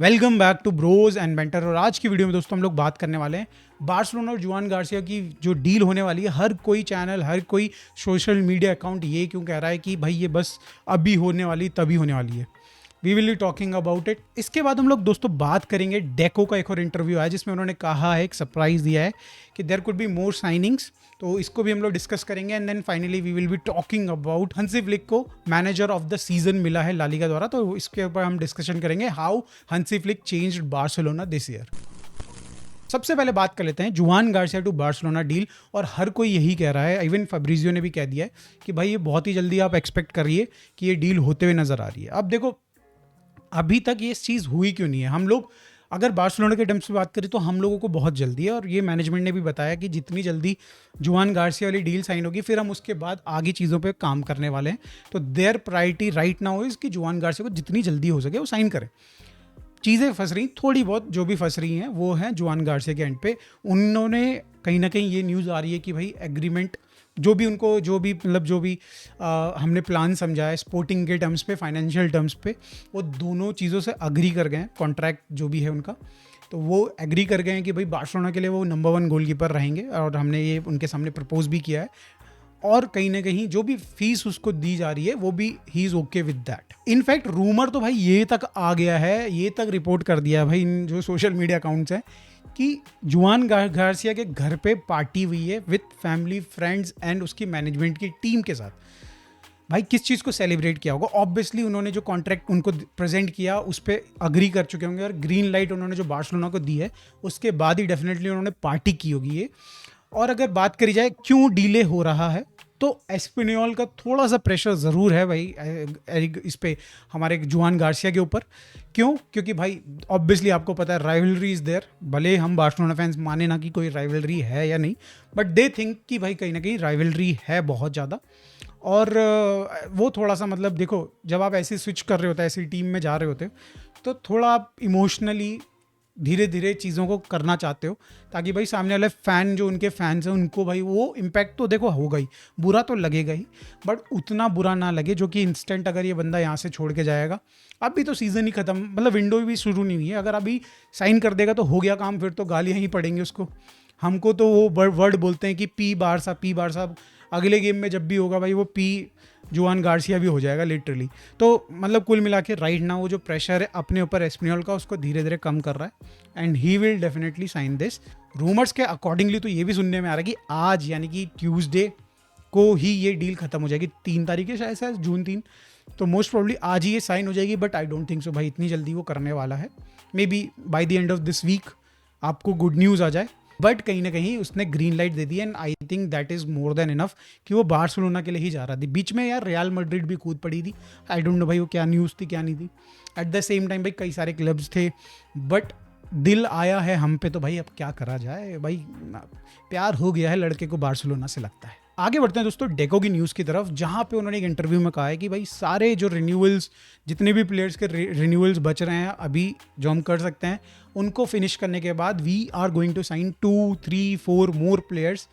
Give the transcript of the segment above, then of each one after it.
Welcome back to bros and banter. और आज की वीडियो में दोस्तों हम लोग बात करने वाले हैं बार्सिलोना और जुआन गार्सिया की जो डील होने वाली है। हर कोई चैनल, हर कोई सोशल मीडिया अकाउंट ये क्यों कह रहा है कि भाई ये बस अभी होने वाली, तभी होने वाली है। We will be talking about it. इसके बाद हम लोग दोस्तों बात करेंगे डेको का एक और इंटरव्यू आया जिसमें उन्होंने कहा है, एक सरप्राइज दिया है कि there could be more signings. तो इसको भी हम लोग डिस्कस करेंगे and then finally we will be talking about Hansi Flick को मैनेजर ऑफ द सीजन मिला है ला लीगा द्वारा। तो इसके ऊपर हम डिस्कशन करेंगे हाउ हंसी flick changed Barcelona this year. सबसे पहले बात कर लेते हैं जुआन गार्सिया टू बार्सिलोना डील। और हर कोई यही कह रहा है, इवन फैब्रिजियो ने भी कह दिया है कि भाई ये बहुत ही जल्दी आप एक्सपेक्ट करिए कि ये डील होते हुए नजर आ रही है। अब देखो, अभी तक ये चीज़ हुई क्यों नहीं है। हम लोग अगर बार्सिलोना के टर्म्स में बात करें तो हम लोगों को बहुत जल्दी है, और ये मैनेजमेंट ने भी बताया कि जितनी जल्दी जुआन गार्सिया वाली डील साइन होगी फिर हम उसके बाद आगे चीज़ों पे काम करने वाले हैं। तो there priority right now is कि जुआन गार्सिया को जितनी जल्दी हो सके वो साइन करें। चीज़ें फंस रही थोड़ी बहुत, जो भी फंस रही हैं वो हैं जुआन गार्सिया के एंड पे। उन्होंने कहीं ना कहीं ये न्यूज़ आ रही है कि भाई एग्रीमेंट जो भी उनको जो भी हमने प्लान समझा है स्पोर्टिंग के टर्म्स पे, फाइनेंशियल टर्म्स पे, वो दोनों चीज़ों से अग्री कर गए हैं। कॉन्ट्रैक्ट जो भी है उनका, तो वो एग्री कर गए हैं कि भाई बार्सिलोना के लिए वो नंबर 1 गोलकीपर रहेंगे, और हमने ये उनके सामने प्रपोज भी किया है। और कहीं ना कहीं जो भी फीस उसको दी जा रही है वो भी he is okay with that. In fact rumour तो भाई ये तक आ गया है, ये तक रिपोर्ट कर दिया है भाई इन जो सोशल मीडिया अकाउंट्स हैं कि जुआन गार्सिया के घर पे पार्टी हुई है विथ फैमिली, फ्रेंड्स एंड उसकी मैनेजमेंट की टीम के साथ। भाई किस चीज़ को सेलिब्रेट किया होगा? ऑब्वियसली उन्होंने जो कॉन्ट्रैक्ट उनको प्रेजेंट किया उस पर अग्री कर चुके होंगे, और ग्रीन लाइट उन्होंने जो बार्सिलोना को दी है उसके बाद ही डेफिनेटली उन्होंने पार्टी की होगी ये। और अगर बात करी जाए क्यों डिले हो रहा है, तो एस्पिनियोल का थोड़ा सा प्रेशर ज़रूर है भाई इस पे, हमारे जुआन गार्सिया के ऊपर। क्यों? क्योंकि भाई ऑब्वियसली आपको पता है राइवलरी इज़ देयर। भले हम बार्सिलोना फैंस माने ना कि कोई राइवलरी है या नहीं, बट दे थिंक कि भाई कहीं ना कहीं राइवलरी है बहुत ज़्यादा। और वो थोड़ा सा मतलब देखो, जब आप ऐसे स्विच कर रहे होते हैं, ऐसी टीम में जा रहे होते हो, तो थोड़ा आप इमोशनली धीरे धीरे चीज़ों को करना चाहते हो, ताकि भाई सामने वाले फ़ैन जो उनके फैंस हैं उनको भाई वो इम्पैक्ट तो देखो होगा ही, बुरा तो लगेगा ही, बट उतना बुरा ना लगे जो कि इंस्टेंट अगर ये बंदा यहाँ से छोड़ के जाएगा। अभी तो सीज़न ही ख़त्म, मतलब विंडो भी शुरू नहीं हुई है। अगर अभी साइन कर देगा तो हो गया काम, फिर तो गालियाँ ही पड़ेंगी उसको। हमको तो वो वर्ड बोलते हैं कि पी बारसा। अगले गेम में जब भी होगा भाई वो पी जुआन गार्सिया भी हो जाएगा लिटरली। तो मतलब कुल मिला के राइट ना वो जो प्रेशर है अपने ऊपर एस्पिनियोल का, उसको धीरे धीरे कम कर रहा है and he will definitely sign this. Rumours के अकॉर्डिंगली तो ये भी सुनने में आ रहा है कि आज यानी कि ट्यूसडे को ही ये डील खत्म हो जाएगी। 3 तारीख है शायद जून 3। तो मोस्ट प्रॉब्ली आज ही ये साइन हो जाएगी, but I don't think so भाई इतनी जल्दी वो करने वाला है। Maybe by the end of this week आपको गुड न्यूज़ आ जाए, बट कहीं ना कहीं उसने ग्रीन लाइट दे दी and I think that is more than enough कि वो बार्सिलोना के लिए ही जा रहा थी। बीच में यार रियल मैड्रिड भी कूद पड़ी थी, आई डोंट नो भाई वो क्या न्यूज़ थी क्या नहीं थी। एट द सेम टाइम भाई कई सारे क्लब्स थे, बट दिल आया है हम पे, तो भाई अब क्या करा जाए भाई, प्यार हो गया है लड़के को बार्सिलोना से, लगता है। आगे बढ़ते हैं दोस्तों डेको की न्यूज़ की तरफ, जहाँ पे उन्होंने एक इंटरव्यू में कहा है कि भाई सारे जो रिन्यूअल्स, जितने भी प्लेयर्स के रिन्यूअल्स बच रहे हैं अभी जो हम कर सकते हैं, उनको फिनिश करने के बाद we are going to sign 2, 3, 4 more players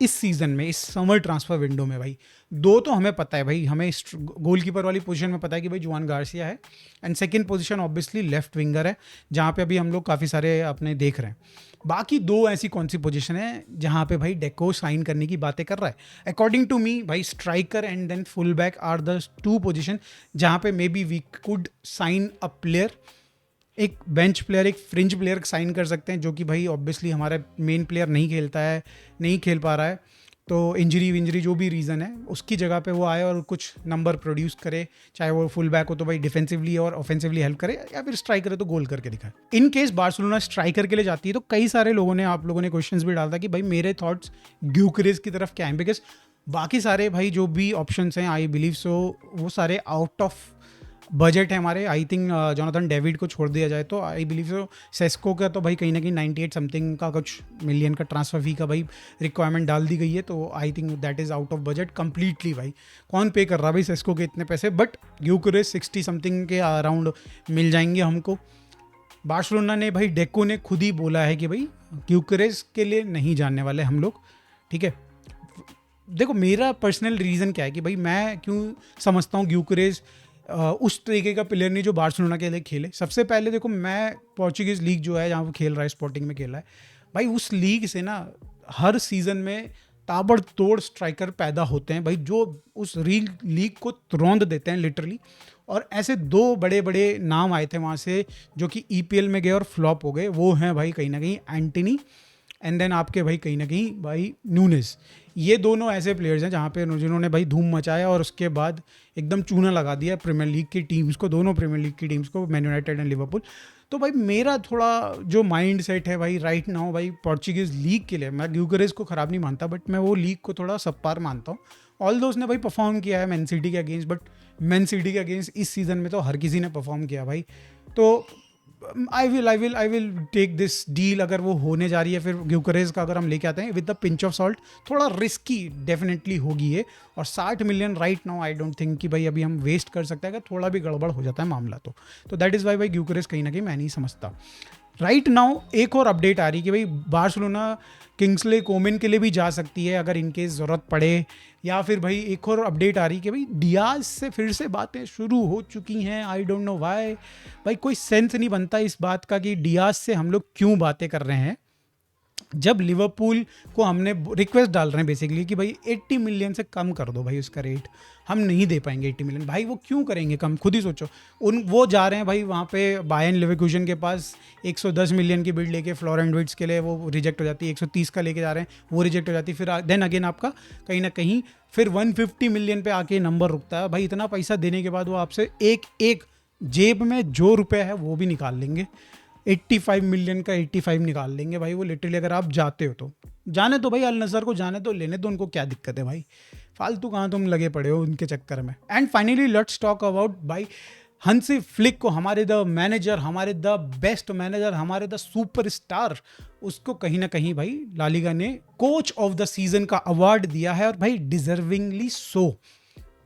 इस सीज़न में, इस समर ट्रांसफर विंडो में। भाई 2 तो हमें पता है भाई, हमें गोलकीपर वाली पोजीशन में पता है कि भाई जुआन गार्सिया है, and second position obviously left winger है, जहाँ पे अभी हम लोग काफ़ी सारे अपने देख रहे हैं। बाकी 2 ऐसी कौन सी पोजीशन है जहाँ पे भाई डेको साइन करने की बातें कर रहा है? अकॉर्डिंग टू मी भाई striker and then full back are the 2 position जहाँ पे maybe we could sign a player. एक बेंच प्लेयर, एक फ्रिंज प्लेयर साइन कर सकते हैं, जो कि भाई ऑब्वियसली हमारा मेन प्लेयर नहीं खेलता है, नहीं खेल पा रहा है, तो इंजरी जो भी रीज़न है उसकी जगह पे वो आए और कुछ नंबर प्रोड्यूस करे। चाहे वो फुल बैक हो तो भाई डिफेंसिवली और ऑफेंसिवली हेल्प करे, या फिर स्ट्राइकर है तो गोल करके दिखाए। इन केस बार्सिलोना स्ट्राइकर के लिए जाती है तो कई सारे लोगों ने, आप लोगों ने क्वेश्चंस भी डाला कि भाई मेरे थॉट्स ग्यूकरेज की तरफ क्या हैं, बिकॉज बाकी सारे भाई जो भी ऑप्शंस हैं आई बिलीव सो वो सारे आउट ऑफ बजट है हमारे। आई थिंक जोनाथन डेविड को छोड़ दिया जाए तो आई बिलीव सो सेस्को का तो भाई कहीं ना कहीं 98 समथिंग का कुछ मिलियन का ट्रांसफर फी का भाई रिक्वायरमेंट डाल दी गई है, तो आई think that is out of budget completely. भाई कौन पे कर रहा है भाई सेस्को के इतने पैसे? बट ग्यूकरेज 60 समथिंग के अराउंड मिल जाएंगे हमको। बार्सिलोना ने भाई डेको ने खुद ही बोला है कि भाई ग्यूकरेज के लिए नहीं जानने वाले हम लोग, ठीक है। देखो मेरा पर्सनल रीज़न क्या है कि भाई मैं क्यों समझता हूँ ग्यूकरेज उस तरीके का प्लेयर नहीं जो बार्सिलोना के लिए खेले। सबसे पहले देखो, मैं पोर्चुगीज़ लीग जो है जहाँ वो खेल रहा है, स्पोर्टिंग में खेल रहा है भाई, उस लीग से ना हर सीज़न में ताबड़तोड़ स्ट्राइकर पैदा होते हैं भाई, जो उस लीग को रौंद देते हैं लिटरली। और ऐसे 2 बड़े बड़े नाम आए थे वहाँ से जो कि EPL में गए और फ्लॉप हो गए। वो हैं भाई कहीं ना कहीं एंटनी, एंड देन आपके भाई कहीं ना कहीं भाई न्यूनेस। ये दोनों ऐसे प्लेयर्स हैं जहाँ पे जिन्होंने भाई धूम मचाया और उसके बाद एकदम चूना लगा दिया प्रीमियर लीग की टीम्स को, दोनों प्रीमियर लीग की टीम्स को, मैन यूनाइटेड एंड लिवरपूल। तो भाई मेरा थोड़ा जो माइंड सेट है भाई राइट नाउ भाई पोर्चुगीज़ लीग के लिए, मैं ग्यूकरेज को ख़राब नहीं मानता, बट मैं वो लीग को थोड़ा सबपार मानता हूँ। ऑल दो उसने भाई परफॉर्म किया है मैन सिटी के अगेंस्ट, बट मैन सिटी के अगेंस्ट इस सीज़न में तो हर किसी ने परफॉर्म किया भाई। तो I will take this deal, अगर वो होने जा रही है फिर ग्यूकरेज का अगर हम लेके आते हैं with the pinch of salt, थोड़ा रिस्की डेफिनेटली होगी ये। और 60 million right now I don't think कि भाई अभी हम वेस्ट कर सकते हैं, अगर थोड़ा भी गड़बड़ हो जाता है मामला तो दैट इज़ वाई भाई ग्यूकरेज कहीं ना कहीं मैं नहीं समझता। राइट नाउ एक और अपडेट आ रही है कि भाई बार्सिलोना किंग्सले कोमेन के लिए भी जा सकती है अगर इनकेस ज़रूरत पड़े, या फिर भाई एक और अपडेट आ रही है कि भाई डियाज से फिर से बातें शुरू हो चुकी हैं। आई डोंट नो व्हाई भाई, कोई सेंस नहीं बनता इस बात का कि डियाज से हम लोग क्यों बातें कर रहे हैं, जब लिवरपूल को हमने रिक्वेस्ट डाल रहे हैं बेसिकली कि भाई 80 मिलियन से कम कर दो भाई उसका रेट, हम नहीं दे पाएंगे 80 मिलियन। भाई वो क्यों करेंगे कम, खुद ही सोचो। वो जा रहे हैं भाई वहाँ पे बायर्न लेवरकुसेन के पास 110 मिलियन की बिड लेके फ्लोरेंट विर्ट्ज के लिए, वो रिजेक्ट हो जाती है। 130 का लेके जा रहे हैं, वो रिजेक्ट हो जाती है। फिर देन अगेन आपका कहीं ना कहीं फिर 150 मिलियन पे आके नंबर रुकता है। भाई इतना पैसा देने के बाद वो आपसे एक जेब में जो रुपये है वो भी निकाल लेंगे। 85 मिलियन का 85 निकाल लेंगे भाई वो लिटरली, अगर आप जाते हो तो। जाने तो भाई अल नज़र को जाने तो, लेने तो उनको क्या दिक्कत है भाई, फालतू कहाँ तुम लगे पड़े हो उनके चक्कर में। And finally let's talk about भाई हंसी फ्लिक को, हमारे द मैनेजर, हमारे द बेस्ट मैनेजर, हमारे द सुपरस्टार, उसको कहीं ना कहीं भाई ला लीगा ने कोच ऑफ द सीजन का अवार्ड दिया है, और भाई डिजर्विंगली सो।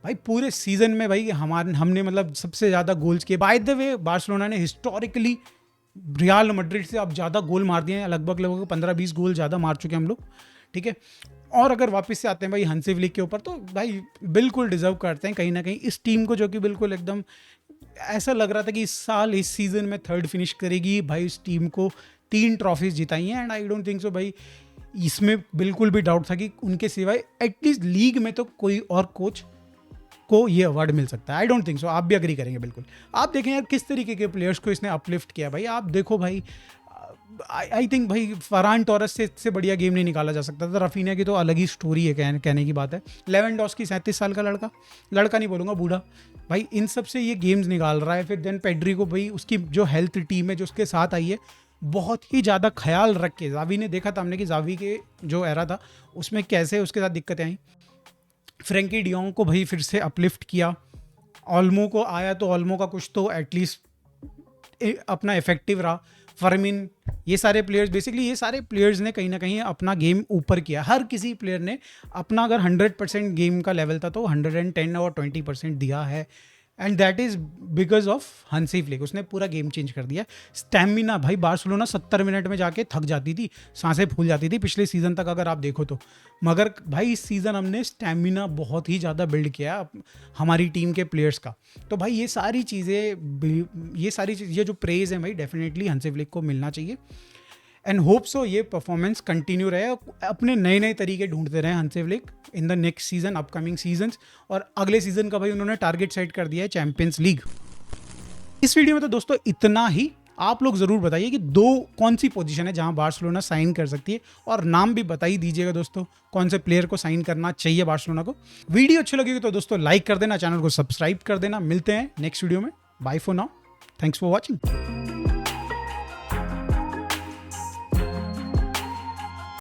भाई पूरे सीजन में भाई हमने मतलब सबसे ज़्यादा गोल्स किए। बाय द वे बार्सिलोना ने हिस्टोरिकली रियल मैड्रिड से अब ज़्यादा गोल मार दिए हैं, लगभग 15-20 गोल ज़्यादा मार चुके हैं हम लोग, ठीक है। और अगर वापस से आते हैं भाई हंसी फ्लिक के ऊपर, तो भाई बिल्कुल डिजर्व करते हैं कहीं ना कहीं इस टीम को, जो कि बिल्कुल एकदम ऐसा लग रहा था कि इस सीज़न में 3rd फिनिश करेगी। भाई इस टीम को 3 ट्रॉफीज जिताई हैं, and I don't think so भाई इसमें बिल्कुल भी डाउट था कि उनके सिवाय एटलीस्ट लीग में तो कोई और कोच को ये अवार्ड मिल सकता है। आई डोंट थिंक सो, आप भी अग्री करेंगे बिल्कुल। आप देखें यार किस तरीके के प्लेयर्स को इसने अपलिफ्ट किया भाई। आप देखो भाई, आई थिंक भाई फरहान टोरेस से इससे बढ़िया गेम नहीं निकाला जा सकता था। रफीनिया की तो अलग ही स्टोरी है, कहने की बात है। लेवेंडोस्की 37 साल का लड़का नहीं बोलूँगा, बूढ़ा भाई, इन सब से ये गेम्स निकाल रहा है। फिर देन पेड्री को भाई उसकी जो हेल्थ टीम है जो उसके साथ आई है, बहुत ही ज़्यादा ख्याल रख के, जावी ने देखा था हमने कि जावी के जो एरा था उसमें कैसे उसके साथ दिक्कतें आई। फ्रेंकी डियोंग को भाई फिर से अपलिफ्ट किया। ऑल्मो को आया तो ऑल्मो का कुछ तो एटलीस्ट अपना इफेक्टिव रहा। फर्मिन, ये सारे प्लेयर्स, बेसिकली ये सारे प्लेयर्स ने कहीं ना कहीं अपना गेम ऊपर किया। हर किसी प्लेयर ने अपना, अगर 100% गेम का लेवल था तो 110 और 20% दिया है, and that is because of हंसी फ्लिक। उसने पूरा गेम चेंज कर दिया। स्टैमिना भाई, बार्सिलोना 70 मिनट में जाके थक जाती थी, सांसें फूल जाती थी पिछले सीज़न तक अगर आप देखो तो। मगर भाई इस सीज़न हमने स्टैमिना बहुत ही ज़्यादा बिल्ड किया हमारी टीम के प्लेयर्स का। तो भाई ये सारी चीज़ें, ये जो प्रेज़ है भाई डेफिनेटली हंसी फ्लिक को मिलना चाहिए। एंड होप सो ये परफॉर्मेंस कंटिन्यू रहे, अपने नए नए तरीके ढूंढते रहे हंसी flick in the next season, upcoming seasons. और अगले सीजन का भाई उन्होंने टारगेट सेट कर दिया है चैंपियंस लीग। इस वीडियो में तो दोस्तों इतना ही। आप लोग ज़रूर बताइए कि कौन सी पोजीशन है जहां बार्सिलोना साइन कर सकती है, और नाम भी बता ही दीजिएगा दोस्तों कौन से प्लेयर को साइन करना चाहिए बार्सिलोना को। वीडियो अच्छी लगेगी तो दोस्तों लाइक कर देना, चैनल को सब्सक्राइब कर देना। मिलते हैं नेक्स्ट वीडियो में। Bye for now, thanks for watching.